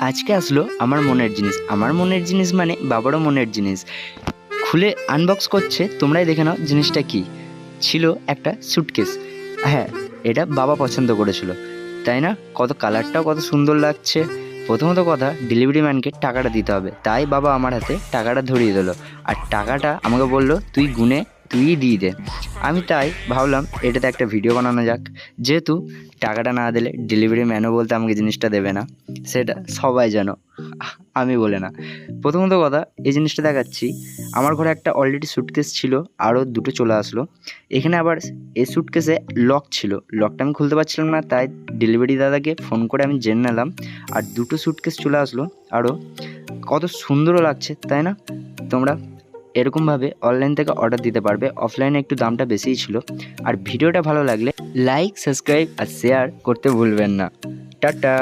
আজকে আসলো আমার মনের জিনিস। আমার মনের জিনিস মানে বাবারও মনের জিনিস। খুলে আনবক্স করছে, তোমরাই দেখে নাও জিনিসটা কী ছিল। একটা স্যুটকেস। হ্যাঁ, এটা বাবা পছন্দ করেছিল, তাই না? কত কালারটাও কত সুন্দর লাগছে। প্রথমত কথা, ডেলিভারি ম্যানকে টাকাটা দিতে হবে, তাই বাবা আমার হাতে টাকাটা ধরিয়ে দিল। আর টাকাটা আমাকে বলল তুই গুনে তুইই দিয়ে দে। আমি তাই ভাবলাম এটাতে একটা ভিডিও বানানো যাক, যেহেতু টাকাটা না দিলে ডেলিভারি ম্যানও বলতে আমাকে জিনিসটা দেবে না, সেটা সবাই জানো, আমি বলে না। প্রথমত কথা, এই জিনিসটা দেখাচ্ছি। আমার ঘরে একটা অলরেডি স্যুটকেস ছিল, আরও দুটো চলে আসলো। এখানে আবার এই স্যুটকেসে লক ছিল, লকটা আমি খুলতে পারছিলাম না, তাই ডেলিভারি দাদাকে ফোন করে আমি জেনে নিলাম। আর দুটো স্যুটকেস চলে আসলো আরও। কত সুন্দরও লাগছে, তাই না? তোমরা এরকমভাবে অনলাইন থেকে অর্ডার দিতে পারবে। অফলাইনে একটু দামটা বেশিই ছিল। আর ভিডিওটা ভালো লাগলে লাইক, সাবস্ক্রাইব আর শেয়ার করতে ভুলবেন না। টাটা।